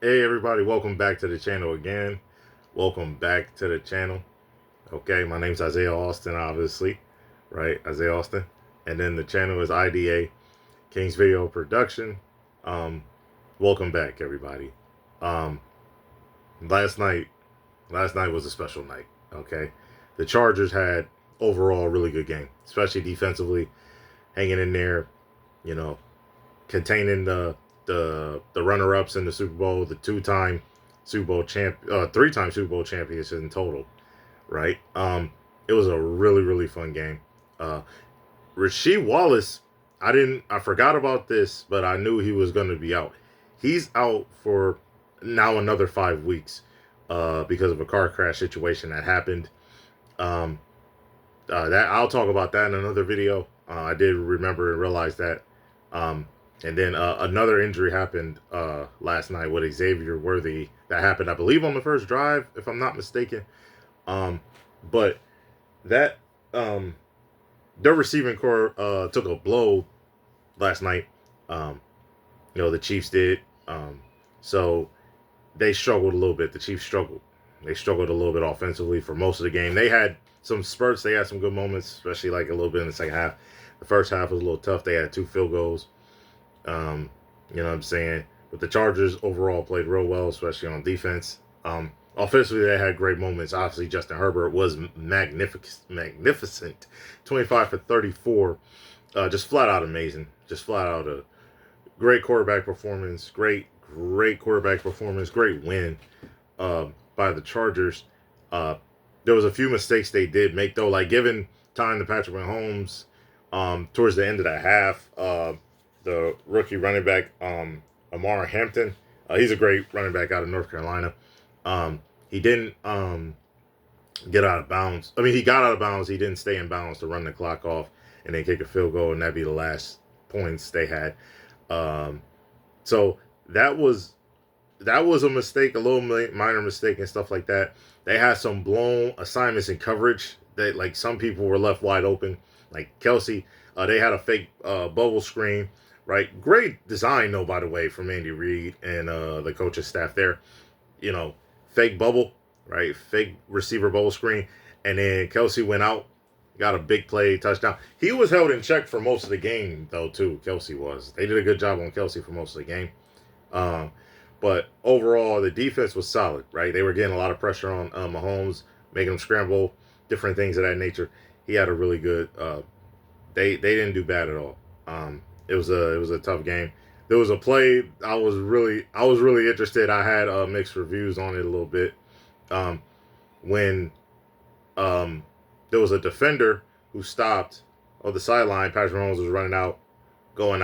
Hey everybody, welcome back to the channel again. Welcome back to the channel. Okay, my name's Isaiah Austin, obviously, right? Isaiah Austin. And then the channel is IDA, King's Video Production. Um, Welcome back everybody. Um, last night, last night was a special night. Okay, the Chargers had overall a really good game, especially defensively, hanging in there. You know, containing the runner ups in the Super Bowl, the two-time Super Bowl three-time Super Bowl champions in total, right? It was a really fun game. Uh, Rasheed Wallace, I forgot about this, but I knew he was going to be out. He's out for now another 5 weeks because of a car crash situation that happened. Um, that I'll talk about that in another video. I did remember and realize that. Um, and then another injury happened last night with Xavier Worthy. That happened, I believe, on the first drive, if I'm not mistaken. Um, but that their receiving core took a blow last night. Um, the Chiefs did. So they struggled a little bit. The Chiefs struggled. They struggled a little bit offensively for most of the game. They had some spurts. They had some good moments, especially like a little bit in the second half. The first half was a little tough. They had 2 field goals. You know what I'm saying? But the Chargers overall played real well, especially on defense. Offensively, they had great moments. Obviously, Justin Herbert was magnificent. 25 for 34. Just flat out amazing. Just flat out a great quarterback performance. Great quarterback performance. Great win by the Chargers. Uh, there was a few mistakes they did make, though, like giving time to Patrick Mahomes towards the end of the half. The rookie running back, Amara Hampton. He's a great running back out of North Carolina. He didn't get out of bounds. I mean, he got out of bounds. He didn't stay in bounds to run the clock off and then kick a field goal, and that'd be the last points they had. Um, so that was a mistake, a little minor mistake and stuff like that. They had some blown assignments in coverage that, like, some people were left wide open. Like Kelsey, they had a fake bubble screen, right? Great design, though, by the way, from Andy Reid and the coaching staff there. You know, fake bubble, right? Fake receiver bubble screen. And then Kelsey went out, got a big play, touchdown. He was held in check for most of the game, though, too. Kelsey was. They did a good job on Kelsey for most of the game. Um, but overall, the defense was solid, right? They were getting a lot of pressure on Mahomes, making him scramble, different things of that nature. He had a really good. They didn't do bad at all. It was a tough game. There was a play I was really interested. I had mixed reviews on it a little bit. Um, when there was a defender who stopped on the sideline. Patrick Mahomes was running out, going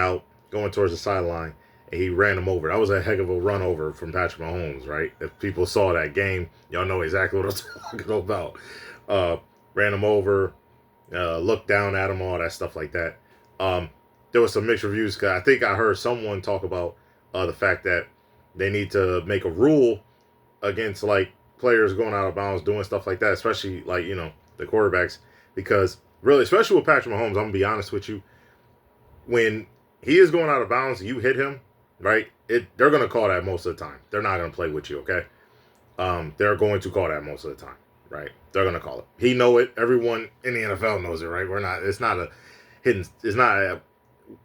towards the sideline, and he ran him over. That was a heck of a run over from Patrick Mahomes, right? If people saw that game, y'all know exactly what I'm talking about. Uh, Ran him over, looked down at him, all that stuff like that. Um, there was some mixed reviews because I think I heard someone talk about the fact that they need to make a rule against, like, players going out of bounds doing stuff like that, especially, like, the quarterbacks, because really, especially with Patrick Mahomes, I'm gonna be honest with you, when he is going out of bounds, you hit him, right? They're gonna call that most of the time. They're not gonna play with you, okay? They're going to call that most of the time, right? They're gonna call it. He know it. Everyone in the NFL knows it, right? We're not. It's not a hidden. It's not.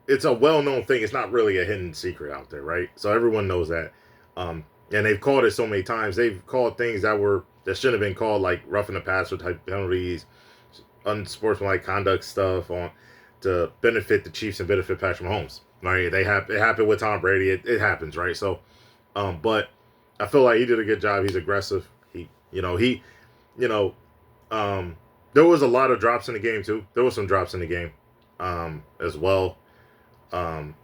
It's a well-known thing. It's not really a hidden secret out there, right? So everyone knows that. And they've called it so many times. They've called things that shouldn't have been called, like roughing the passer type penalties, unsportsmanlike conduct stuff on to benefit the Chiefs and benefit Patrick Mahomes. Right? It happened with Tom Brady. It happens, right? So, but I feel like he did a good job. He's aggressive. You know, there was a lot of drops in the game too. There was some drops in the game, as well. Um,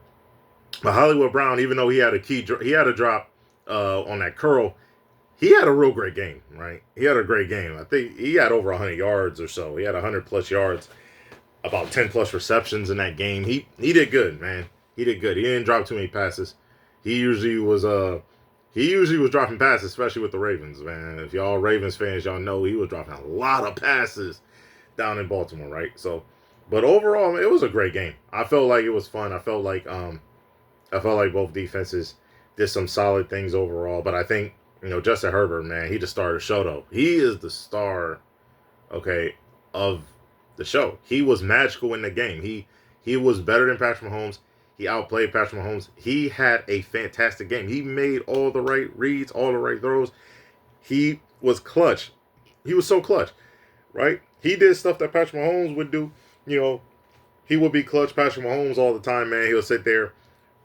but Hollywood Brown, even though he had a drop on that curl. He had a real great game, right? He had a great game. I think he had over 100 yards or so. He had 100 plus yards, about 10 plus receptions in that game. He did good, man. He did good. He didn't drop too many passes. He usually was dropping passes, especially with the Ravens, man. If y'all Ravens fans, y'all know he was dropping a lot of passes down in Baltimore, right? So, but overall, it was a great game. I felt like it was fun. I felt like both defenses did some solid things overall. But I think, Justin Herbert, man, he just started the show, though. He is the star, okay, of the show. He was magical in the game. He was better than Patrick Mahomes. He outplayed Patrick Mahomes. He had a fantastic game. He made all the right reads, all the right throws. He was clutch. He was so clutch, right? He did stuff that Patrick Mahomes would do. He would be clutch Patrick Mahomes all the time, man. He'll sit there,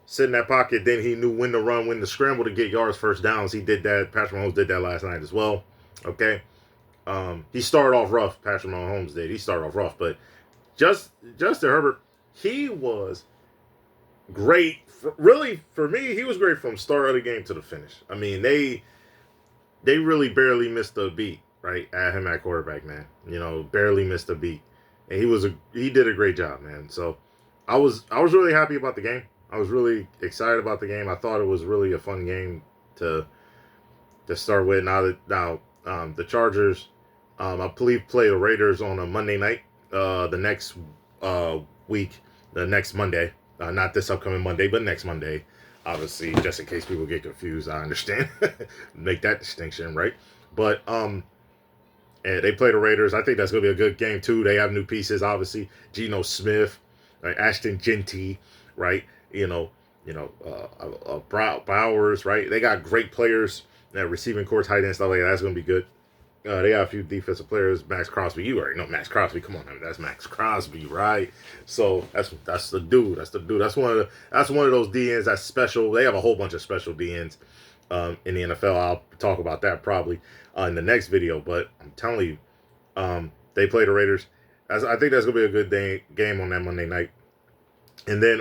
sit in that pocket. Then he knew when to run, when to scramble to get yards, first downs. He did that. Patrick Mahomes did that last night as well. Okay. He started off rough. Patrick Mahomes did. He started off rough, but Justin Herbert, he was great. Really, for me, he was great from start of the game to the finish. I mean, they really barely missed a beat, right, at him at quarterback, man. Barely missed a beat, and he did a great job, man. So I was really happy about the game. I was really excited about the game. I thought it was really a fun game to start with. Now the Chargers, I believe, play the Raiders on a Monday night. The next week, the next Monday, not this upcoming Monday, but next Monday. Obviously, just in case people get confused, I understand. Make that distinction, right? But and they play the Raiders. I think that's gonna be a good game too. They have new pieces, obviously. Geno Smith, right? Ashton Genty, right? Bowers, right? They got great players. That receiving core, tight end, stuff like that. That's gonna be good. They got a few defensive players. Max Crosby, you already know Max Crosby. Come on, man, that's Max Crosby, right? So that's the dude. That's the dude. That's one of those DNs that's special. They have a whole bunch of special DNs in the NFL. I'll talk about that probably in the next video. But I'm telling you, they play the Raiders. I think that's gonna be a good game on that Monday night. And then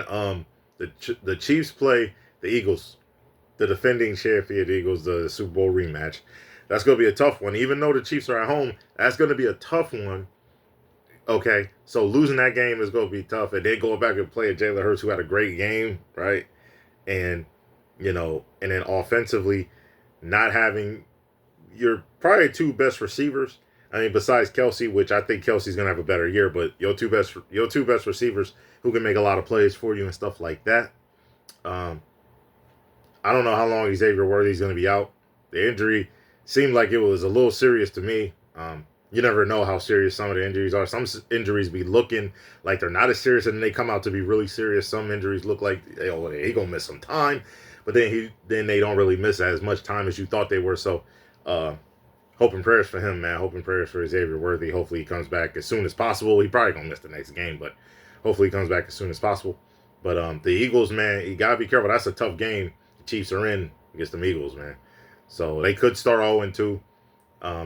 the Chiefs play the Eagles, the defending champion Eagles, the Super Bowl rematch. That's going to be a tough one. Even though the Chiefs are at home, that's going to be a tough one. Okay, so losing that game is going to be tough. And then going back and playing Jalen Hurts, who had a great game, right? And, and then offensively, not having your probably two best receivers. I mean, besides Kelsey, which I think Kelsey's going to have a better year, but your two best receivers who can make a lot of plays for you and stuff like that. I don't know how long Xavier Worthy's going to be out. The injury seemed like it was a little serious to me. You never know how serious some of the injuries are. Some injuries be looking like they're not as serious, and then they come out to be really serious. Some injuries look like he gonna miss some time, but then they don't really miss as much time as you thought they were. So, hope and prayers for him, man. Hope and prayers for Xavier Worthy. Hopefully he comes back as soon as possible. He probably gonna miss the next game, but hopefully he comes back as soon as possible. But the Eagles, man, you gotta be careful. That's a tough game the Chiefs are in against the Eagles, man. So they could start 0-2.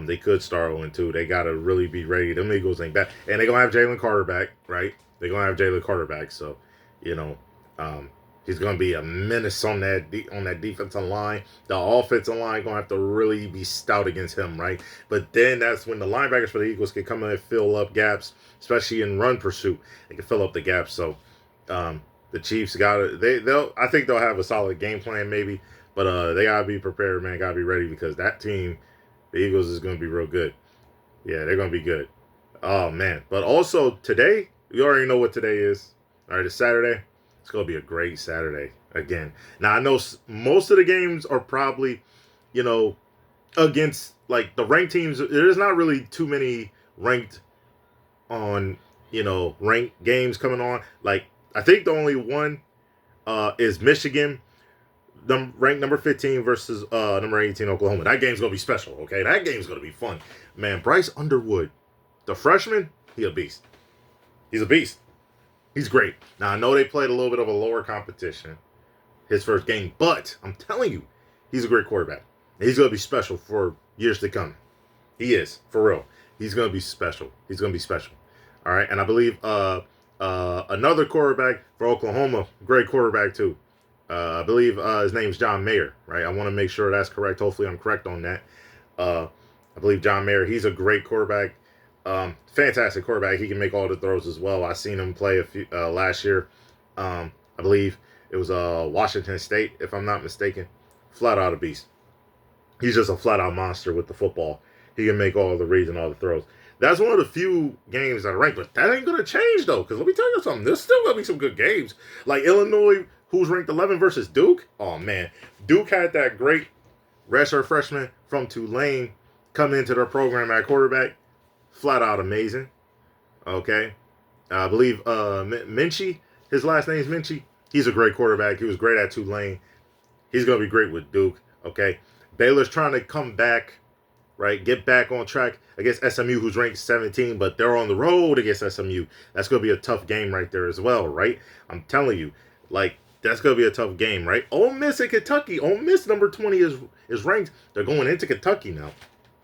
They could start 0-2. They got to really be ready. Them Eagles ain't bad. And they're going to have Jalen Carter back, right? They're going to have Jalen Carter back. So, he's going to be a menace on that defensive line. The offensive line going to have to really be stout against him, right? But then that's when the linebackers for the Eagles can come in and fill up gaps, especially in run pursuit. They can fill up the gaps. So, the Chiefs got to – I think they'll have a solid game plan maybe. But they got to be prepared, man. Got to be ready because that team, the Eagles, is going to be real good. Yeah, they're going to be good. Oh, man. But also today, you already know what today is. All right, it's Saturday. It's going to be a great Saturday again. Now, I know most of the games are probably, against, like, the ranked teams. There's not really too many ranked games coming on. Like, I think the only one is Michigan. Ranked number 15 versus number 18 Oklahoma. That game's going to be special, okay? That game's going to be fun. Man, Bryce Underwood, the freshman, he's a beast. He's a beast. He's great. Now, I know they played a little bit of a lower competition his first game, but I'm telling you, he's a great quarterback. He's going to be special for years to come. He is, for real. He's going to be special. He's going to be special. All right? And I believe another quarterback for Oklahoma, great quarterback too. I believe his name's John Mayer, right? I want to make sure that's correct. Hopefully I'm correct on that. I believe John Mayer, he's a great quarterback. Fantastic quarterback. He can make all the throws as well. I seen him play a few last year. I believe it was Washington State, if I'm not mistaken. Flat out a beast. He's just a flat out monster with the football. He can make all the reads and all the throws. That's one of the few games that are ranked, but that ain't going to change, though, because let me tell you something. There's still going to be some good games. Like Illinois, who's ranked 11 versus Duke. Oh man, Duke had that great redshirt freshman from Tulane come into their program at quarterback. Flat out amazing. Okay, I believe Minchie, his last name is Minchie. He's a great quarterback. He was great at Tulane. He's gonna be great with Duke. Okay, Baylor's trying to come back, right? Get back on track against SMU, who's ranked 17, but they're on the road against SMU. That's going to be a tough game right there as well, right? I'm telling you, like, that's going to be a tough game, right? Ole Miss and Kentucky. Ole Miss, number 20, is ranked. They're going into Kentucky now.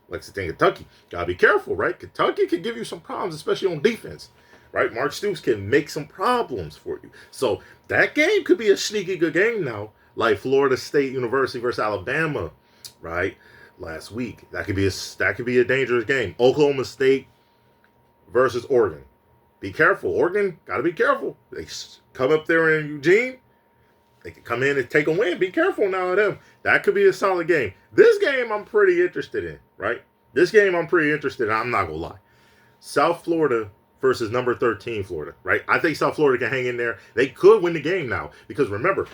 Lexington, Kentucky. Got to be careful, right? Kentucky can give you some problems, especially on defense, right? Mark Stoops can make some problems for you. So that game could be a sneaky good game now, like Florida State University versus Alabama, right? Last week. That could be a dangerous game. Oklahoma State versus Oregon. Be careful. Oregon, gotta be careful. They come up there in Eugene. They can come in and take a win. Be careful now of them. That could be a solid game. This game I'm pretty interested in, right? This game I'm pretty interested in. I'm not gonna lie. South Florida versus number 13 Florida, right? I think South Florida can hang in there. They could win the game now because remember,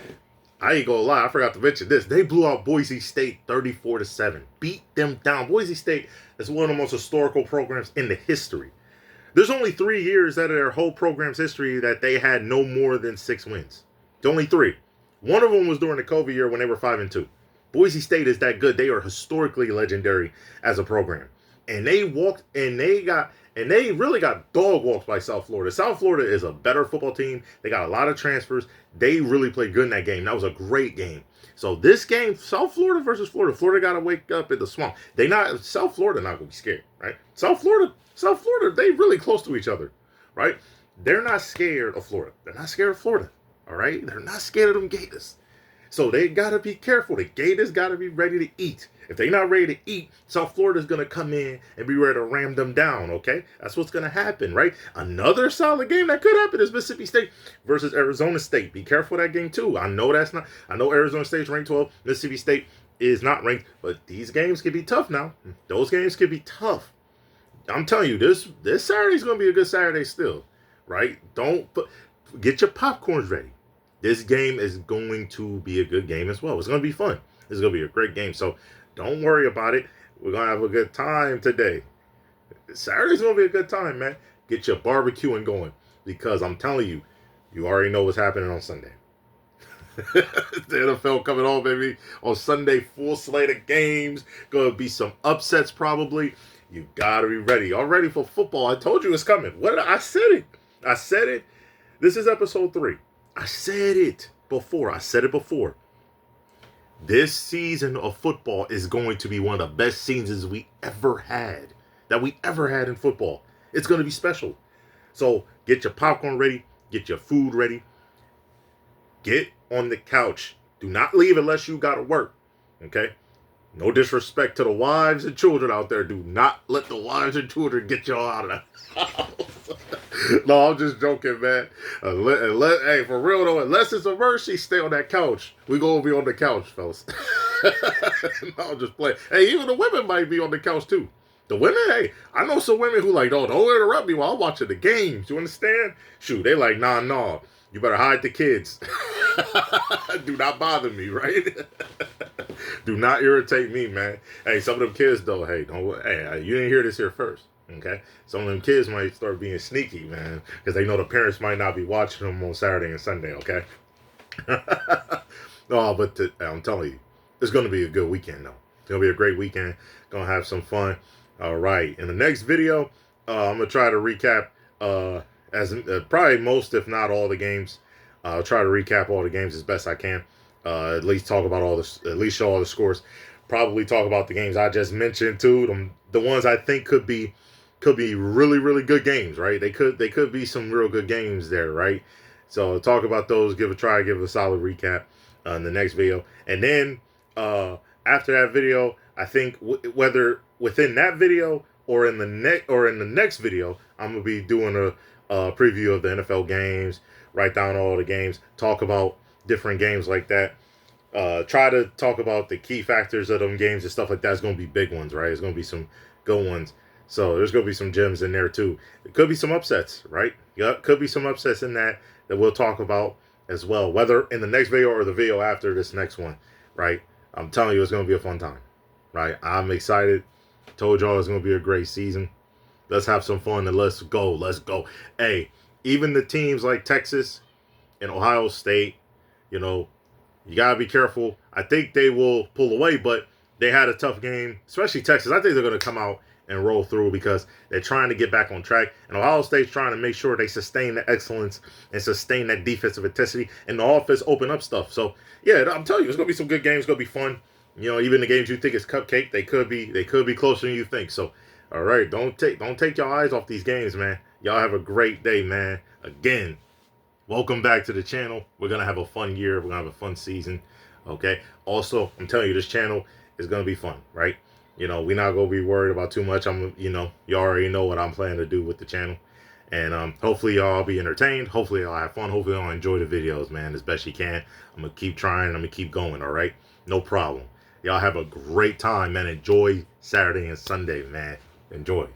I ain't gonna lie, I forgot to mention this. They blew out Boise State 34-7. Beat them down. Boise State is one of the most historical programs in the history. There's only 3 years out of their whole program's history that they had no more than 6 wins. It's only 3. One of them was during the COVID year when they were 5-2. Boise State is that good. They are historically legendary as a program. And they really got dog walked by South Florida. South Florida is a better football team. They got a lot of transfers. They really played good in that game. That was a great game. So this game, South Florida versus Florida. Florida got to wake up in the swamp. South Florida not going to be scared, right? South Florida, they really close to each other, right? They're not scared of Florida. They're not scared of Florida, all right? They're not scared of them Gators. So they got to be careful. The Gators got to be ready to eat. If they're not ready to eat, South Florida's going to come in and be ready to ram them down, okay? That's what's going to happen, right? Another solid game that could happen is Mississippi State versus Arizona State. Be careful of that game, too. I know Arizona State's ranked 12. Mississippi State is not ranked, but these games can be tough now. Those games can be tough. I'm telling you, this Saturday's going to be a good Saturday still, right? Get your popcorns ready. This game is going to be a good game as well. It's going to be fun. It's going to be a great game. So don't worry about it. We're going to have a good time today. Saturday's going to be a good time, man. Get your barbecuing going because I'm telling you, you already know what's happening on Sunday. The NFL coming on, baby. On Sunday, full slate of games. Going to be some upsets probably. You got to be ready. All ready for football. I told you it's coming. I said it. This is episode 3. I said it before. This season of football is going to be one of the best seasons we ever had. That we ever had in football. It's going to be special. So get your popcorn ready. Get your food ready. Get on the couch. Do not leave unless you got to work. Okay? No disrespect to the wives and children out there. Do not let the wives and children get y'all out of the house. No, I'm just joking, man. Hey, for real though, unless it's a mercy, stay on that couch. We gonna be on the couch, fellas. No, I'm just playing. Hey, even the women might be on the couch too. The women, hey, I know some women who like, don't interrupt me while I'm watching the games. You understand? Shoot, they like, nah. You better hide the kids. Do not bother me, right? Do not irritate me, man. Hey, some of them kids though, hey, you didn't hear this here first. Okay, some of them kids might start being sneaky, man, because they know the parents might not be watching them on Saturday and Sunday. Okay. No, but I'm telling you, it's going to be a good weekend, though. It's going to be a great weekend. Going to have some fun. All right. In the next video, I'm going to try to recap probably most, if not all, the games. I'll try to recap all the games as best I can. At least talk about at least show all the scores. Probably talk about the games I just mentioned too. The ones I think could be really, really good games, right? They could be some real good games there, right? So talk about those, give a solid recap in the next video. And then after that video, I think whether within that video or in the next video, I'm gonna be doing a preview of the NFL games, write down all the games, talk about different games like that. Try to talk about the key factors of them games and stuff like that. It's gonna be big ones, right? It's gonna be some good ones. So there's going to be some gems in there too. It could be some upsets, right? Yeah, could be some upsets in that we'll talk about. as well, whether in the next video or the video after this next one, right? I'm telling you, it's going to be a fun time, right? I'm excited. Told y'all it's going to be a great season. Let's have some fun and let's go. Let's go. Hey, even the teams like Texas and Ohio State, you know, you got to be careful. I think they will pull away, but they had a tough game, especially Texas. I think they're going to come out and roll through because they're trying to get back on track. And Ohio State's trying to make sure they sustain the excellence and sustain that defensive intensity and the offense open up stuff. So, yeah, I'm telling you, it's going to be some good games. It's going to be fun. You know, even the games you think is cupcake, they could be closer than you think. So, all right, don't take your eyes off these games, man. Y'all have a great day, man. Again, welcome back to the channel. We're going to have a fun year. We're going to have a fun season. Okay. Also, I'm telling you, this channel is going to be fun, right? You know, we're not going to be worried about too much. You already know what I'm planning to do with the channel. And hopefully y'all be entertained. Hopefully y'all have fun. Hopefully y'all enjoy the videos, man, as best you can. I'm going to keep trying. I'm going to keep going, all right? No problem. Y'all have a great time, man. Enjoy Saturday and Sunday, man. Enjoy.